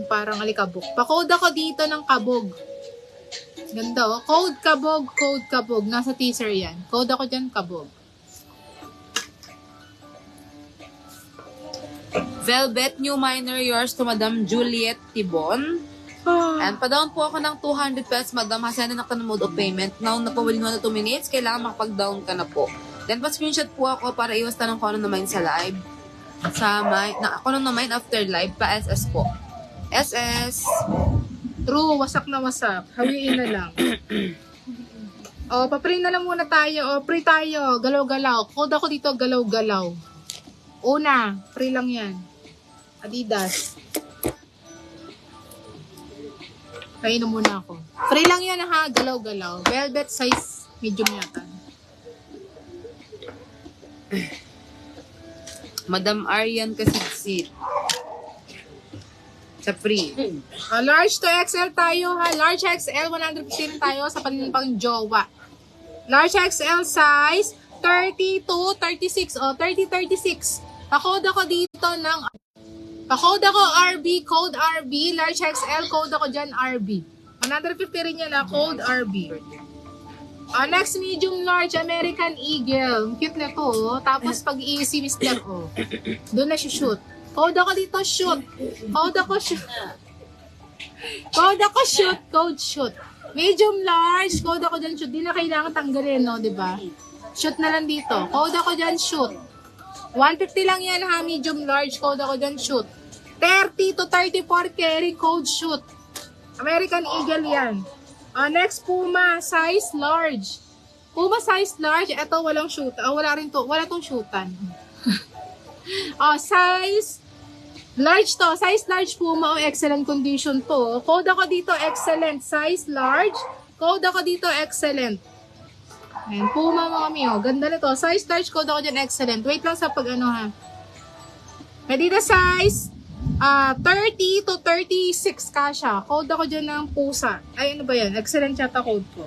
parang alikabok. Pa-code ako dito ng kabog. Ganda oh. Code kabog. Nasa teaser yan. Code ako dyan, kabog. Velvet New Minor, yours to Madam Juliet Tibon. And pa-down po ako ng 200 pesos, Madam. Hasena na ka ng mode of payment. Now, napawali mo na 2 minutes. Kailangan makapag-down ka na po. Then, pa-screenshot po ako para iwas tanong ko ano naman sa live. Ako nang naman after live, pa-SS po. SS. True, wasak na wasak. Hawiin na lang. Pa-pray na lang muna tayo. Pray tayo. Galaw-galaw. Code ako dito, galaw-galaw. Una, free lang yan. Adidas. Kainom muna ako. Free lang yan ha, galaw-galaw. Velvet size, medium yata. Madam Arian Kasigsit. Sa free. Large to XL tayo ha. Large XL, 115 tayo sa panimpang jowa. Large XL size, 30 to 36. 30-36. Pa-code ako dito ng... Pa-code ako RB, code RB. Large XL, code ako dyan RB. 150 rin yan na, code RB. Next, medium large, American Eagle. Cute na to, oh. Tapos pag-i-si Mr. O. Doon na siya shoot. Code ako dito, shoot. Code ako shoot. Code ako shoot, code shoot. Medium large, code ako dyan shoot. Di na kailangan tanggalin, no, diba? Shoot na lang dito. Code ako dyan shoot. 150 lang yan ha, medium large, code ako dyan shoot. 30 to 34 carry, code shoot. American Eagle yan. Next, Puma, size large. Puma size large, ito walang shoot. Wala rin to, wala tong shootan. Size large to, size large Puma, excellent condition to. Code ako dito, excellent. Size large, code ako dito, excellent. Ayan, Puma mga miyo. Ganda nito. Size large, code ako dyan, excellent. Wait lang sa pag ano ha. Adidas size 30 to 36 kasha. Code ako dyan ng pusa. Ay, ano ba yan? Excellent yata code ko.